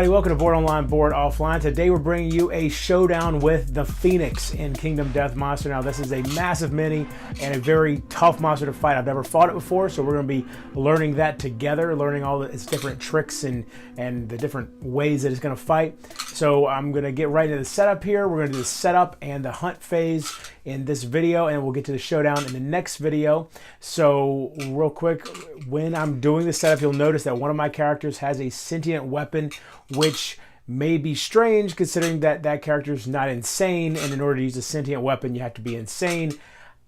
everybody, welcome to Board Online, Board Offline. Today we're bringing you a showdown with the Phoenix in Kingdom Death Monster. Now this is a massive mini and a very tough monster to fight. I've never fought it before, so we're going to be learning that together, learning all its different tricks and the different ways that it's going to fight. So I'm going to get right into the setup here. We're going to do the setup and the hunt phase in this video, and we'll get to the showdown in the next video. So real quick, when I'm doing the setup, you'll notice that one of my characters has a sentient weapon, which may be strange considering that that character is not insane, and in order to use a sentient weapon you have to be insane.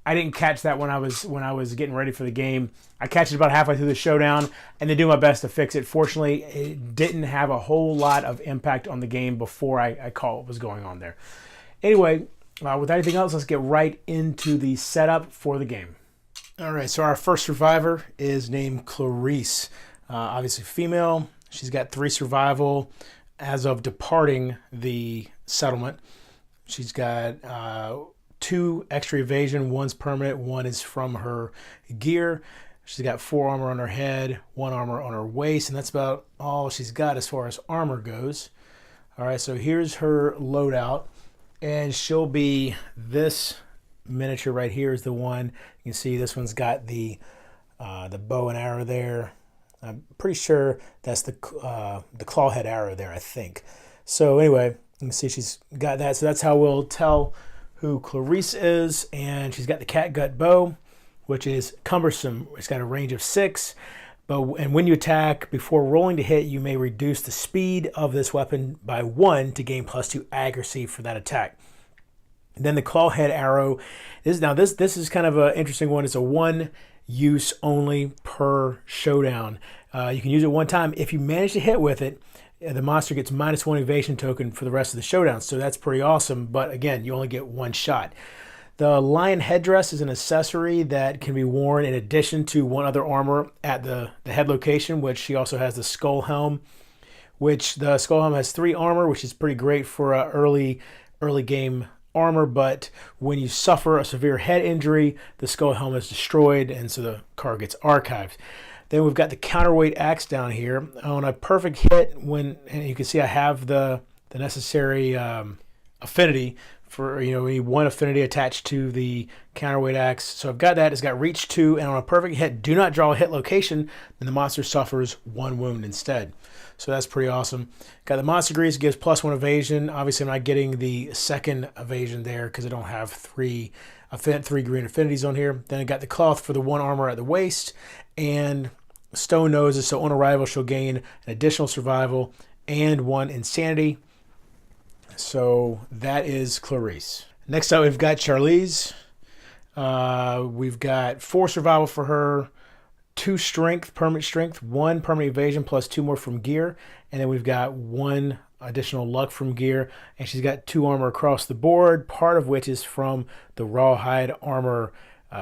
I didn't catch that when I was getting ready for the game. I catch it about halfway through the showdown and then do my best to fix it. Fortunately, it didn't have a whole lot of impact on the game before I caught what was going on there. Anyway, without anything else, let's get right into the setup for the game. All right, so our first survivor is named Clarice. Obviously female. She's got 3 survival as of departing the settlement. She's got 2 extra evasion. One's permanent, one is from her gear. She's got 4 armor on her head, 1 armor on her waist, and that's about all she's got as far as armor goes. All right, so here's her loadout, and she'll be this miniature right here is the one. You can see this one's got the bow and arrow there. I'm pretty sure that's the clawhead arrow there, I think. So anyway, you can see she's got that. So that's how we'll tell who Clarice is. And she's got the catgut bow, which is cumbersome. It's got a range of 6. And when you attack, before rolling to hit, you may reduce the speed of this weapon by 1 to gain +2 accuracy for that attack. And then the clawhead arrow is this is kind of an interesting one. It's a 1 use only per showdown. You can use it 1 time. If you manage to hit with it, the monster gets -1 evasion token for the rest of the showdown. So that's pretty awesome. But again, you only get 1 shot. The lion headdress is an accessory that can be worn in addition to 1 other armor at the head location, which she also has the skull helm, which the skull helm has 3 armor, which is pretty great for early game armor, but when you suffer a severe head injury, the skull helmet is destroyed, and so the card gets archived. Then we've got the counterweight axe down here. On a perfect hit, and you can see I have the necessary affinity for, we need 1 affinity attached to the counterweight axe. So I've got that. It's got reach 2, and on a perfect hit, do not draw a hit location, and the monster suffers 1 wound instead. So that's pretty awesome. Got the monster grease, gives +1 evasion. Obviously, I'm not getting the second evasion there because I don't have 3 green affinities on here. Then I got the cloth for the 1 armor at the waist, and stone noses. So on arrival, she'll gain an additional survival and 1 insanity. So that is Clarice. Next up, we've got Charlize. We've got 4 survival for her. 2 strength, permanent strength, 1 permanent evasion plus 2 more from gear, and then we've got 1 additional luck from gear, and she's got 2 armor across the board, part of which is from the rawhide armor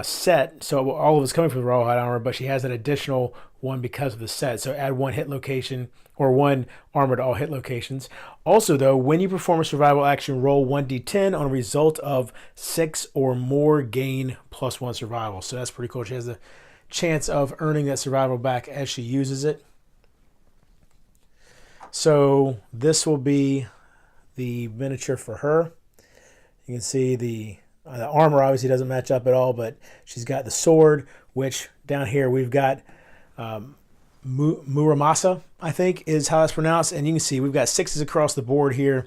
set. So all of it's coming from the rawhide armor, but she has an additional 1 because of the set. So add 1 hit location or 1 armor to all hit locations. Also though, when you perform a survival action, roll 1d10 on a result of 6 or more, gain +1 survival. So that's pretty cool. She has the chance of earning that survival back as she uses it. So this will be the miniature for her. You can see the armor obviously doesn't match up at all, but she's got the sword, which down here we've got Muramasa, I think is how it's pronounced, and you can see we've got 6s across the board here,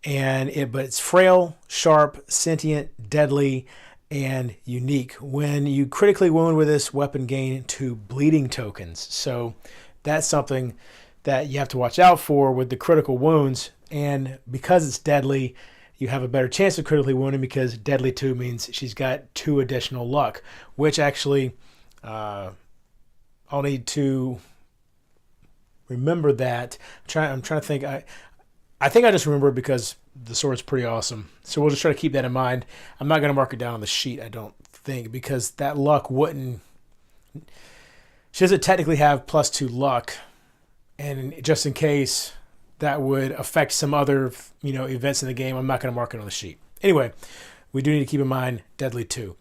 but it's frail, sharp, sentient, deadly, and unique. When you critically wound with this weapon, gain 2 bleeding tokens. So that's something that you have to watch out for with the critical wounds. And because it's deadly, you have a better chance of critically wounding because deadly 2 means she's got 2 additional luck, which actually I'll need to remember that. I'm trying to think. I think I just remember it because the sword's pretty awesome. So we'll just try to keep that in mind. I'm not going to mark it down on the sheet, I don't think, because that luck wouldn't... She doesn't technically have +2 luck. And just in case that would affect some other, events in the game, I'm not going to mark it on the sheet. Anyway, we do need to keep in mind deadly 2.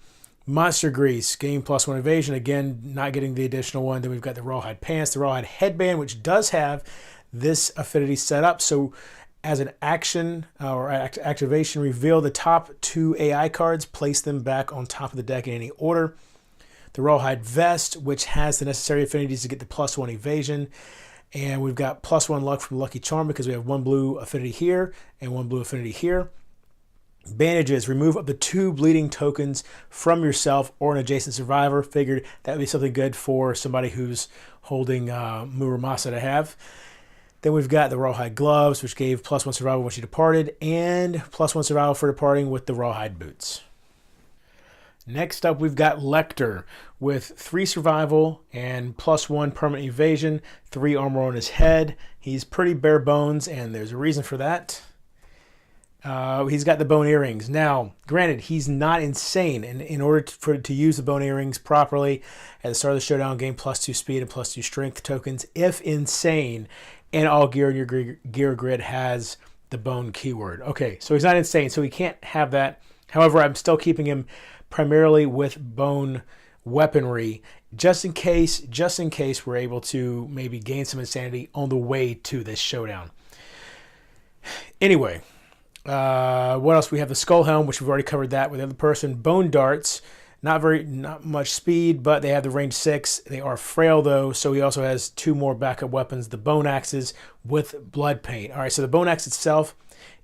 Monster grease, gain +1 evasion. Again, not getting the additional 1. Then we've got the rawhide pants, the rawhide headband, which does have this affinity set up. So as an action or activation, reveal the top 2 AI cards, place them back on top of the deck in any order. The Rawhide Vest, which has the necessary affinities to get the +1 evasion. And we've got +1 luck from Lucky Charm because we have 1 blue affinity here and 1 blue affinity here. Bandages, remove up to 2 bleeding tokens from yourself or an adjacent survivor. Figured that would be something good for somebody who's holding Muramasa to have. Then we've got the Rawhide Gloves, which gave +1 survival when she departed, and +1 survival for departing with the Rawhide Boots. Next up, we've got Lecter with 3 survival and +1 permanent evasion, 3 armor on his head. He's pretty bare bones, and there's a reason for that. He's got the bone earrings. Now, granted, he's not insane, and in order to use the bone earrings properly at the start of the showdown, gain +2 speed and +2 strength tokens if insane, and all gear in your gear grid has the bone keyword. Okay, so he's not insane, so he can't have that. However, I'm still keeping him primarily with bone weaponry, just in case we're able to maybe gain some insanity on the way to this showdown. Anyway, what else? We have the Skull Helm, which we've already covered that with the other person. Bone Darts, not much speed, but they have the range 6. They are frail though, so he also has 2 more backup weapons, the Bone Axes with Blood Paint. All right, so the Bone Axe itself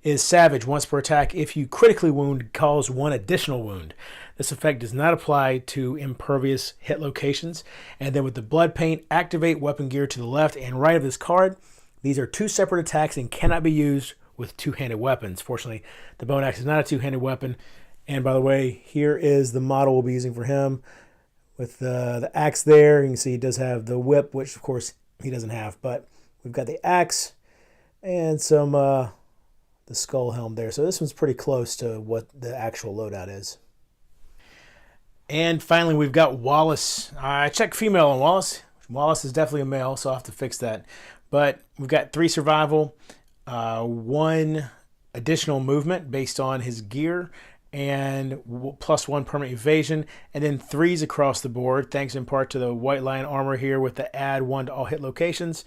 is savage. Once per attack, if you critically wound, cause 1 additional wound. This effect does not apply to impervious hit locations. And then with the Blood Paint, activate weapon gear to the left and right of this card. These are 2 separate attacks and cannot be used with 2-handed weapons. Fortunately, the Bone Axe is not a 2-handed weapon. And by the way, here is the model we'll be using for him with the axe there. You can see he does have the whip, which of course he doesn't have, but we've got the axe and some the skull helm there. So this one's pretty close to what the actual loadout is. And finally, we've got Wallace. I checked female on Wallace. Wallace is definitely a male, so I'll have to fix that. But we've got 3 survival, 1 additional movement based on his gear, and +1 permanent evasion, and then 3s across the board, thanks in part to the White Lion armor here with the add 1 to all hit locations.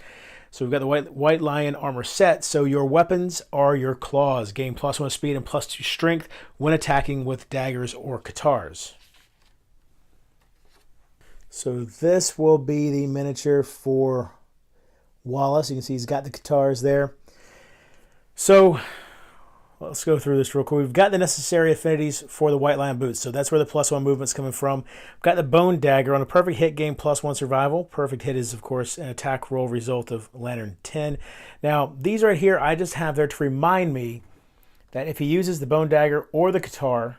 So we've got the White Lion armor set. So your weapons are your claws. Gain +1 speed and +2 strength when attacking with daggers or katars. So this will be the miniature for Wallace. You can see he's got the katars there. So let's go through this real quick. We've got the necessary affinities for the White Lion boots, so that's where the +1 movement's coming from. We've got the Bone Dagger. On a perfect hit, gain +1 survival. Perfect hit is, of course, an attack roll result of Lantern 10. Now, these right here, I just have there to remind me that if he uses the Bone Dagger or the Katar,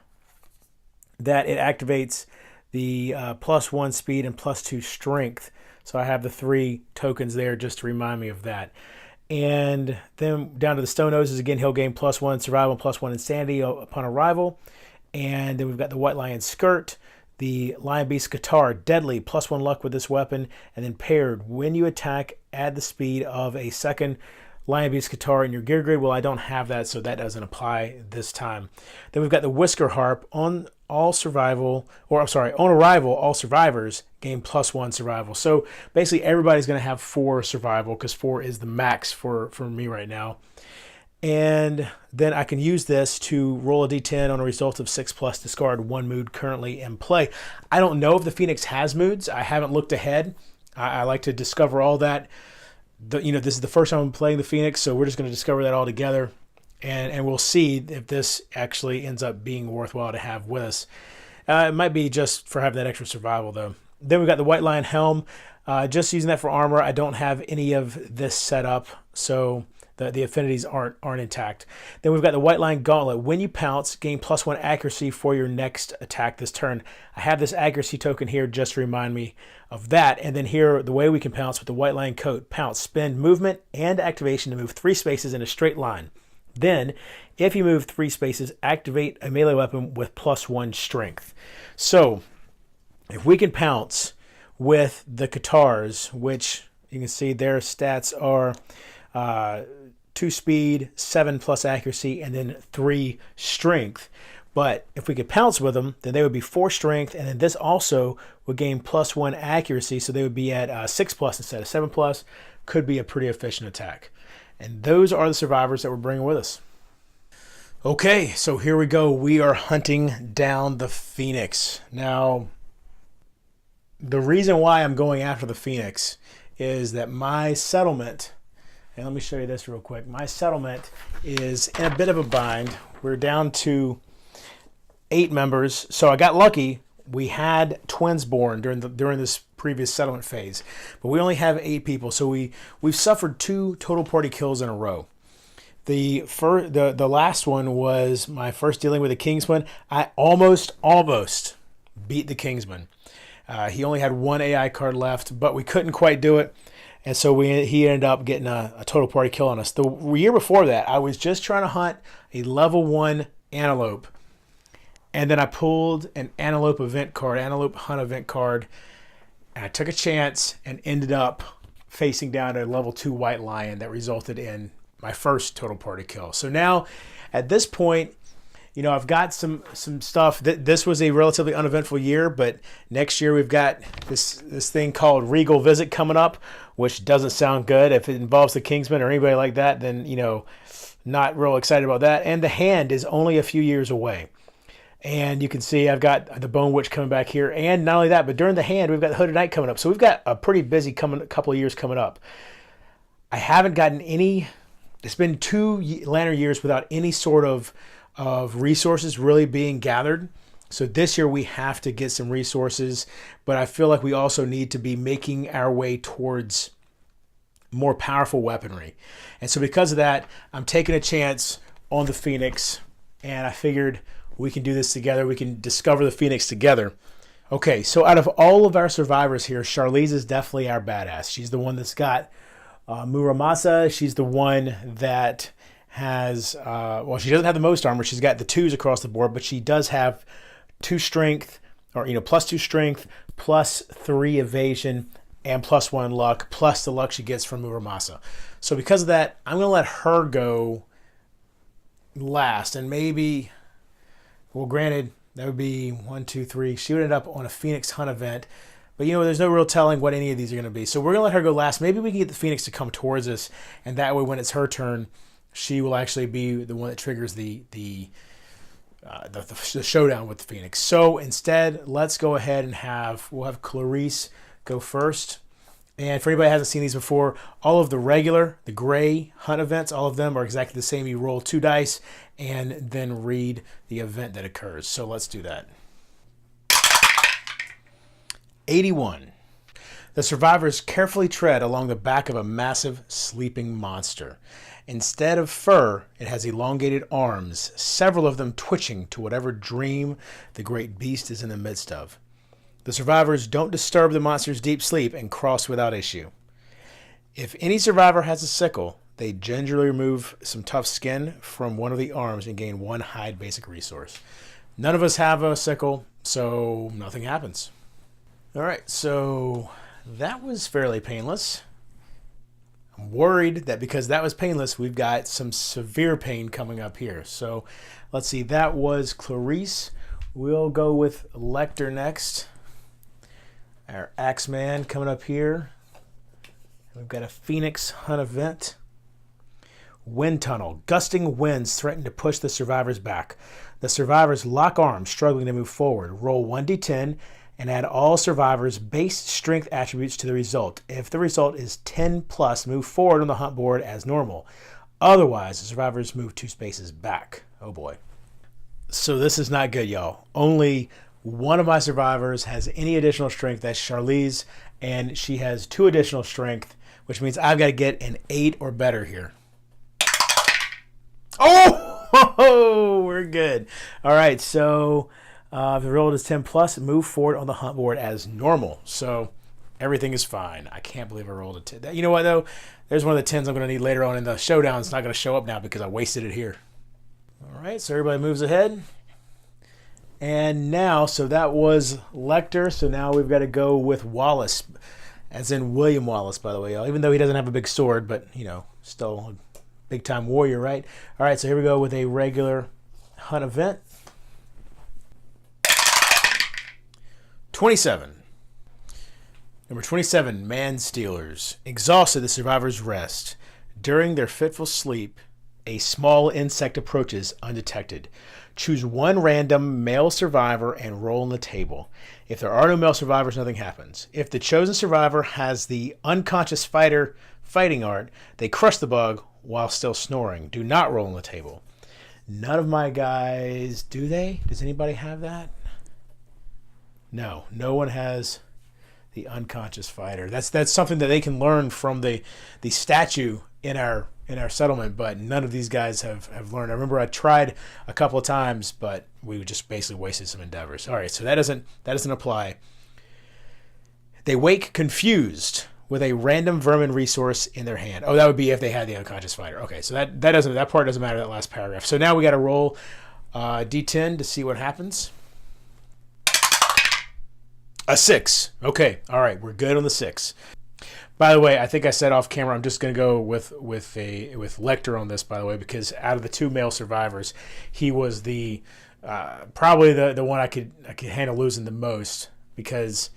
that it activates the +1 speed and +2 strength. So I have the 3 tokens there just to remind me of that. And then down to the Stone Noses, again, he'll gain +1 survival, +1 insanity upon arrival. And then we've got the White Lion Skirt, the Lion Beast Katar, deadly, +1 luck with this weapon. And then paired, when you attack, add the speed of a second Lion Beast Katar in your gear grid. Well, I don't have that, so that doesn't apply this time. Then we've got the Whisker Harp. On arrival, all survivors gain +1 survival. So basically everybody's going to have 4 survival because 4 is the max for me right now. And then I can use this to roll a d10 on a result of 6+, discard 1 mood currently in play. I don't know if the Phoenix has moods. I haven't looked ahead. I like to discover all that. This is the first time I'm playing the Phoenix, so we're just going to discover that all together. And we'll see if this actually ends up being worthwhile to have with us. It might be just for having that extra survival, though. Then we've got the White Lion Helm. Just using that for armor. I don't have any of this set up, so the affinities aren't intact. Then we've got the White Lion Gauntlet. When you pounce, gain +1 accuracy for your next attack this turn. I have this accuracy token here just to remind me of that. And then here, the way we can pounce with the White Lion Coat. Pounce, spend movement and activation to move 3 spaces in a straight line. Then, if you move 3 spaces, activate a melee weapon with +1 strength. So, if we can pounce with the Katars, which you can see their stats are 2 speed, 7+ accuracy, and then 3 strength. But if we could pounce with them, then they would be 4 strength, and then this also would gain +1 accuracy, so they would be at 6+ instead of 7+. Could be a pretty efficient attack. And those are the survivors that we're bringing with us. Okay, so here we go. We are hunting down the Phoenix. Now, the reason why I'm going after the Phoenix is that my settlement, and let me show you this real quick. My settlement is in a bit of a bind. We're down to 8 members. So I got lucky. We had twins born during this previous settlement phase, but we only have 8 people. So we've suffered 2 total party kills in a row. The last one was my first dealing with a Kingsman. I almost beat the Kingsman. He only had 1 AI card left, but we couldn't quite do it. And so he ended up getting a total party kill on us. The year before that, I was just trying to hunt a level 1 antelope. And then I pulled an antelope hunt event card. And I took a chance and ended up facing down a level 2 white lion that resulted in my first total party kill. So now at this point, you know, I've got some stuff. This was a relatively uneventful year, but next year we've got this thing called Regal Visit coming up, which doesn't sound good. If it involves the Kingsman or anybody like that, then, you know, not real excited about that. And the Hand is only a few years away. And you can see I've got the Bone Witch coming back here. And not only that, but during the Hand, we've got the Hooded Knight coming up. So we've got a pretty busy couple of years coming up. I haven't gotten any. It's been 2 Lantern years without any sort of resources really being gathered. So this year we have to get some resources, but I feel like we also need to be making our way towards more powerful weaponry. And so because of that, I'm taking a chance on the Phoenix, and I figured we can do this together. We can discover the Phoenix together. Okay, so out of all of our survivors here, Charlize is definitely our badass. She's the one that's got Muramasa. She's the one that has, well, she doesn't have the most armor. She's got the 2s across the board, but she does have 2 strength, or, you know, plus 2 strength, plus 3 evasion, and plus 1 luck, plus the luck she gets from Muramasa. So because of that, I'm going to let her go last. And maybe, well, granted, that would be 1, 2, 3. She would end up on a Phoenix Hunt event. But, you know, there's no real telling what any of these are going to be. So we're going to let her go last. Maybe we can get the Phoenix to come towards us, and that way when it's her turn, she will actually be the one that triggers the showdown with the Phoenix. So instead, let's go ahead and we'll have Clarice go first. And for anybody who hasn't seen these before, all of the regular, the gray hunt events, all of them are exactly the same. You roll 2 dice and then read the event that occurs. So let's do that. 81. The survivors carefully tread along the back of a massive sleeping monster. Instead of fur, it has elongated arms, several of them twitching to whatever dream the great beast is in the midst of. The survivors don't disturb the monster's deep sleep and cross without issue. If any survivor has a sickle, they gingerly remove some tough skin from one of the arms and gain 1 hide basic resource. None of us have a sickle, so nothing happens. All right, so that was fairly painless. I'm worried that because that was painless, we've got some severe pain coming up here. So let's see, that was Clarice. We'll go with Lecter next. Our Axeman coming up here. We've got a Phoenix Hunt event. Wind Tunnel. Gusting winds threaten to push the survivors back. The survivors lock arms, struggling to move forward. Roll 1d10 and add all survivors' base strength attributes to the result. If the result is 10 plus, move forward on the hunt board as normal. Otherwise, the survivors move 2 spaces back. Oh boy. So this is not good, y'all. Only one of my survivors has any additional strength. That's Charlize, and she has 2 additional strength, which means I've got to get an 8 or better here. Oh, we're good. All right, so if the roll is 10 plus, move forward on the hunt board as normal. So everything is fine. I can't believe I rolled a 10. You know what, though? There's one of the 10s I'm going to need later on in the showdown. It's not going to show up now because I wasted it here. All right, so everybody moves ahead. And now, so that was Lecter. So now we've got to go with Wallace, as in William Wallace, by the way, y'all. Even though he doesn't have a big sword, but, you know, still a big-time warrior, right? All right, so here we go with a regular hunt event. 27. Number 27, Man Stealers. Exhausted, the survivors rest. During their fitful sleep, a small insect approaches undetected. Choose one random male survivor and roll on the table. If there are no male survivors, nothing happens. If the chosen survivor has the unconscious fighter fighting art, they crush the bug while still snoring. Do not roll on the table. None of my guys, do they? Does anybody have that? No, no one has the unconscious fighter. That's something that they can learn from the statue in our settlement, but none of these guys have learned. I remember I tried a couple of times, but we just basically wasted some endeavors. All right, so that doesn't apply. They wake confused with a random vermin resource in their hand. Oh, that would be if they had the unconscious fighter. Okay, so that part doesn't matter, that last paragraph. So now we got to roll D10 to see what happens. A 6. Okay, all right, we're good on the 6. By the way, I think I said off camera, I'm just going to go with Lecter on this, by the way, because out of the 2 male survivors, he was the probably the one I could handle losing the most, because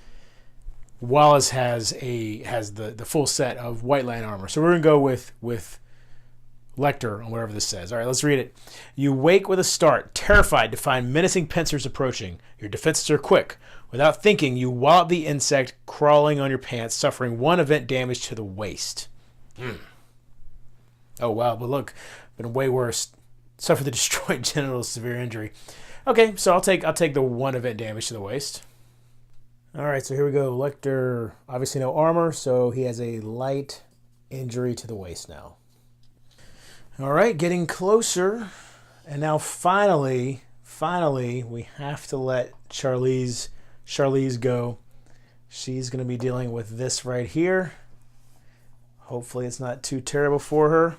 Wallace has the full set of white line armor. So we're going to go with Lecter on whatever this says. All right, let's read it. You wake with a start, terrified to find menacing pincers approaching. Your defenses are quick. Without thinking, you wallop the insect crawling on your pants, suffering 1 event damage to the waist. Oh, wow, but look, been way worse. Suffer the destroyed genitals, severe injury. Okay, so I'll take the 1 event damage to the waist. All right, so here we go. Lecter, obviously no armor, so he has a light injury to the waist now. All right, getting closer. And now finally, we have to let Charlize go. She's going to be dealing with this right here. Hopefully it's not too terrible for her.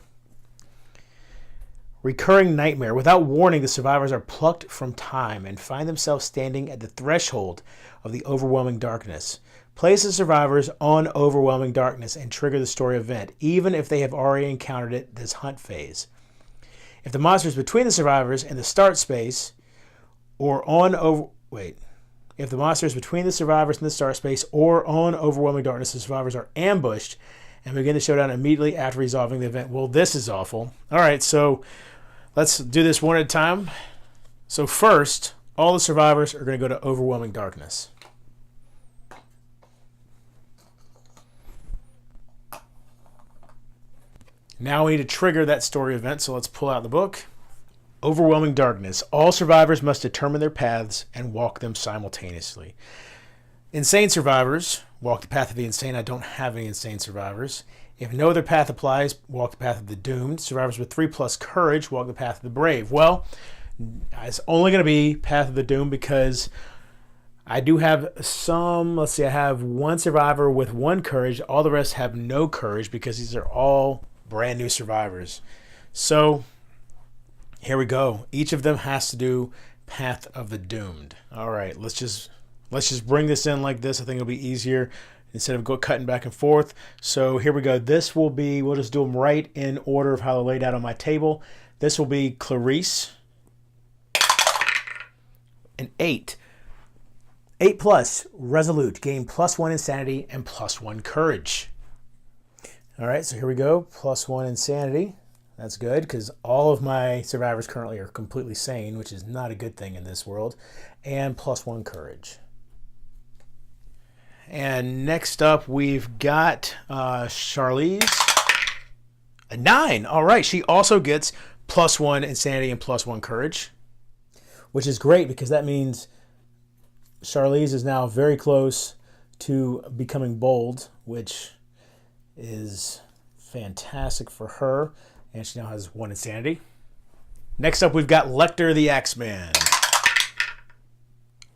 Recurring nightmare. Without warning, the survivors are plucked from time and find themselves standing at the threshold of the overwhelming darkness. Place the survivors on overwhelming darkness and trigger the story event, even if they have already encountered it this hunt phase. If the monster is between the survivors and the start space, if the monster is between the survivors and the start space or on overwhelming darkness, the survivors are ambushed and begin the showdown immediately after resolving the event. Well, this is awful. All right, so let's do this one at a time. So first, all the survivors are going to go to overwhelming darkness. Now we need to trigger that story event, so let's pull out the book. Overwhelming darkness. All survivors must determine their paths and walk them simultaneously. Insane survivors walk the path of the insane. I don't have any insane survivors. If no other path applies, walk the path of the doomed. Survivors with 3+ courage walk the path of the brave. Well, it's only going to be path of the doomed because I do have some, let's see, I have 1 survivor with 1 courage. All the rest have no courage because these are all brand new survivors. So here we go. Each of them has to do path of the doomed. All right, let's just bring this in like this. I think it'll be easier instead of cutting back and forth. So here we go. This will be, we'll just do them right in order of how they're laid out on my table. This will be Clarice. An 8. 8+, resolute, gain +1 insanity and +1 courage. All right, so here we go. +1 insanity. That's good because all of my survivors currently are completely sane, which is not a good thing in this world. And +1 courage. And next up, we've got Charlize. A 9. All right, she also gets +1 insanity and +1 courage, which is great because that means Charlize is now very close to becoming bold, which is fantastic for her. And she now has 1 insanity. Next up, we've got Lecter the Axeman.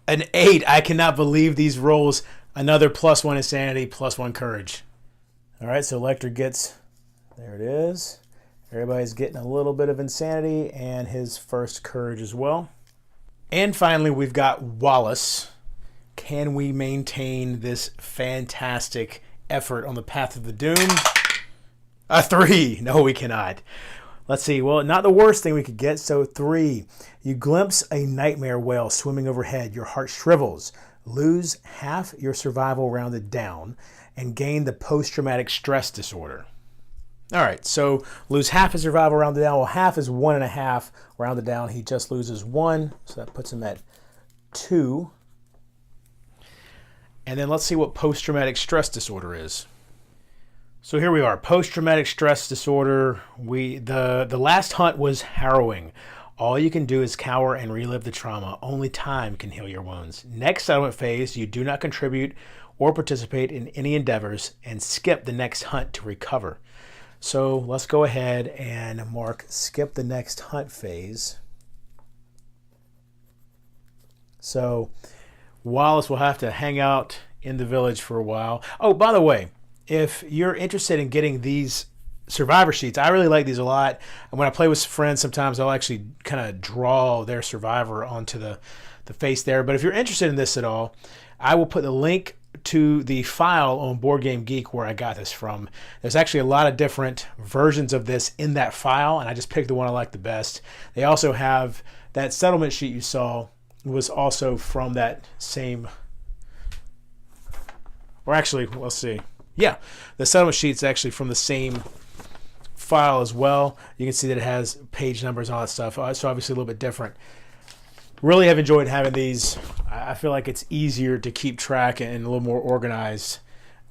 An 8. I cannot believe these rolls. Another +1 insanity, +1 courage. All right, so Lecter gets, there it is. Everybody's getting a little bit of insanity and his first courage as well. And finally, we've got Wallace. Can we maintain this fantastic effort on the path of the doomed? A 3. No, we cannot. Let's see. Well, not the worst thing we could get. So 3. You glimpse a nightmare whale swimming overhead. Your heart shrivels. Lose half your survival rounded down and gain the post-traumatic stress disorder. All right, so lose half his survival rounded down. Well, half is 1.5 rounded down. He just loses 1, so that puts him at 2. And then let's see what post-traumatic stress disorder is. So here we are, post-traumatic stress disorder. The last hunt was harrowing. All you can do is cower and relive the trauma. Only time can heal your wounds. Next settlement phase, you do not contribute or participate in any endeavors and skip the next hunt to recover. So let's go ahead and mark skip the next hunt phase. So Wallace will have to hang out in the village for a while. Oh, by the way, if you're interested in getting these survivor sheets, I really like these a lot. And when I play with friends, sometimes I'll actually kind of draw their survivor onto the face there. But if you're interested in this at all, I will put the link to the file on Board Game Geek where I got this from. There's actually a lot of different versions of this in that file, and I just picked the one I like the best. They also have that settlement sheet you saw was also from that same, or actually, let's see. Yeah, the settlement sheet's actually from the same file as well. You can see that it has page numbers and all that stuff. So obviously a little bit different. Really have enjoyed having these. I feel like it's easier to keep track and a little more organized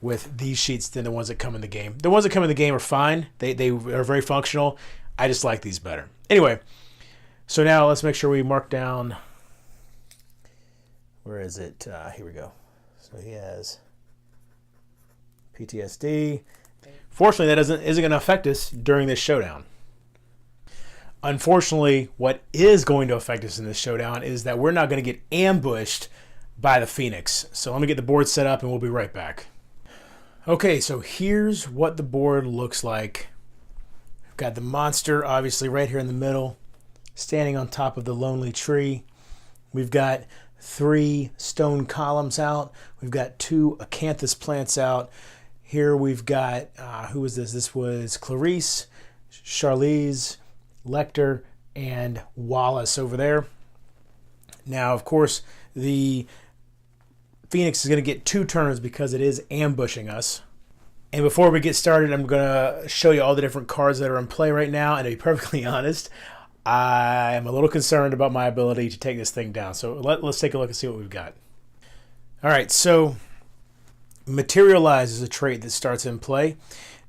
with these sheets than the ones that come in the game. The ones that come in the game are fine. They are very functional. I just like these better. Anyway, so now let's make sure we mark down. Where is it? Here we go. So he has PTSD. Fortunately, that isn't going to affect us during this showdown. Unfortunately, what is going to affect us in this showdown is that we're not going to get ambushed by the Phoenix. So let me get the board set up and we'll be right back. Okay, so here's what the board looks like. We've got the monster obviously right here in the middle, standing on top of the lonely tree. We've got 3 stone columns out. We've got 2 acanthus plants out. Here we've got, who was this? This was Clarice, Charlize, Lecter, and Wallace over there. Now, of course, the Phoenix is going to get 2 turns because it is ambushing us. And before we get started, I'm going to show you all the different cards that are in play right now. And to be perfectly honest, I am a little concerned about my ability to take this thing down. So let's take a look and see what we've got. All right, so Materialize is a trait that starts in play.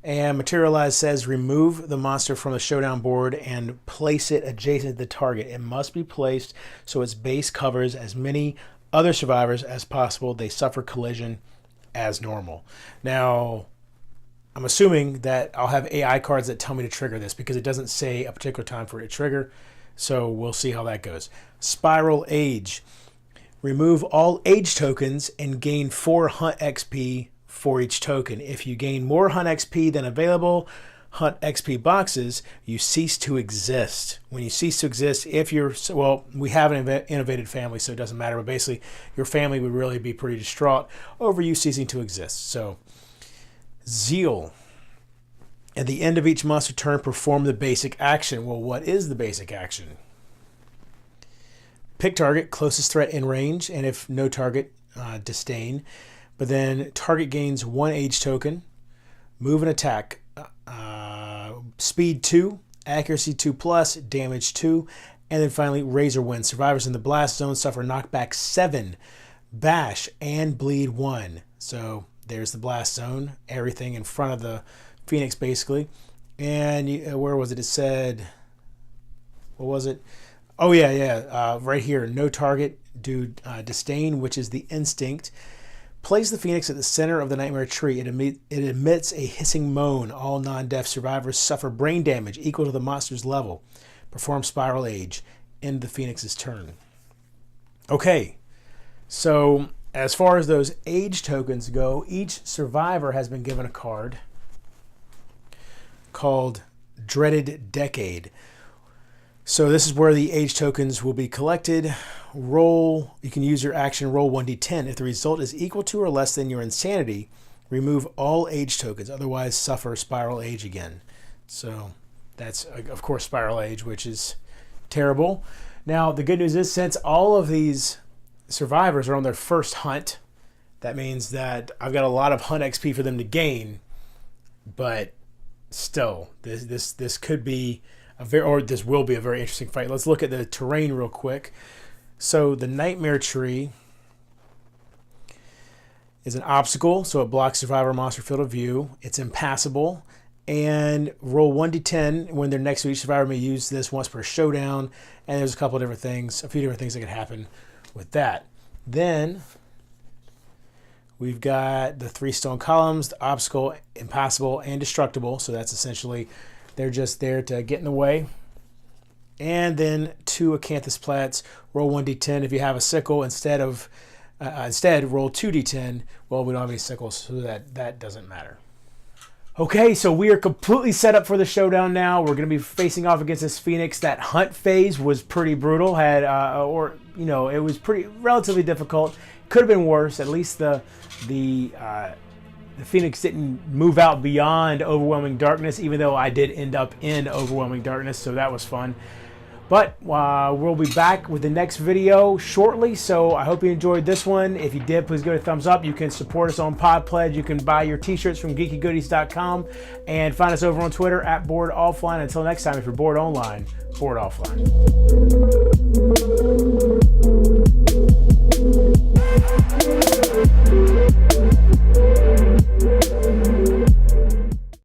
And Materialize says remove the monster from the showdown board and place it adjacent to the target. It must be placed so its base covers as many other survivors as possible. They suffer collision as normal. Now, I'm assuming that I'll have AI cards that tell me to trigger this because it doesn't say a particular time for it to trigger. So we'll see how that goes. Spiral Age. Remove all age tokens and gain 4 Hunt XP for each token. If you gain more Hunt XP than available Hunt XP boxes, you cease to exist. When you cease to exist, if you're, well, we have an innovated family, so it doesn't matter, but basically your family would really be pretty distraught over you ceasing to exist. So, Zeal. At the end of each monster turn, perform the basic action. Well, what is the basic action? Pick target, closest threat in range, and if no target, disdain. But then target gains 1 age token, move and attack, speed 2, accuracy 2+, damage 2, and then finally Razor Wind. Survivors in the blast zone suffer knockback 7, bash, and bleed 1. So there's the blast zone, everything in front of the Phoenix basically. And where was it? It said, what was it? Oh yeah, right here, no target, do disdain, which is the instinct. Place the Phoenix at the center of the nightmare tree. It emits a hissing moan. All non-deaf survivors suffer brain damage equal to the monster's level. Perform Spiral Age. End the Phoenix's turn. Okay, so as far as those age tokens go, each survivor has been given a card called Dreaded Decade. So this is where the age tokens will be collected. Roll, you can use your action, roll 1d10. If the result is equal to or less than your insanity, remove all age tokens, otherwise suffer Spiral Age again. So that's, of course, Spiral Age, which is terrible. Now, the good news is, since all of these survivors are on their first hunt, that means that I've got a lot of Hunt XP for them to gain, but still, this could be this will be a very interesting fight. Let's look at the terrain real quick. So the Nightmare Tree is an obstacle, so it blocks survivor monster field of view. It's impassable, and roll 1d10 when they're next to each survivor. May use this once per showdown, and there's a few different things that could happen with that. Then we've got the 3 stone columns, the obstacle, impassable, and destructible. So that's essentially, they're just there to get in the way. And then 2 acanthus plants, roll 1d10. If you have a sickle, instead roll 2d10. Well, we don't have any sickles, so that doesn't matter. Okay, so we are completely set up for the showdown now. We're going to be facing off against this Phoenix. That hunt phase was pretty brutal. It was relatively difficult. Could have been worse. At least the Phoenix didn't move out beyond overwhelming darkness, even though I did end up in overwhelming darkness, so that was fun. But we'll be back with the next video shortly, so I hope you enjoyed this one. If you did, please give it a thumbs up. You can support us on Pod Pledge. You can buy your t-shirts from geekygoodies.com and find us over on Twitter at boredoffline. Until next time, if you're bored online, bored offline.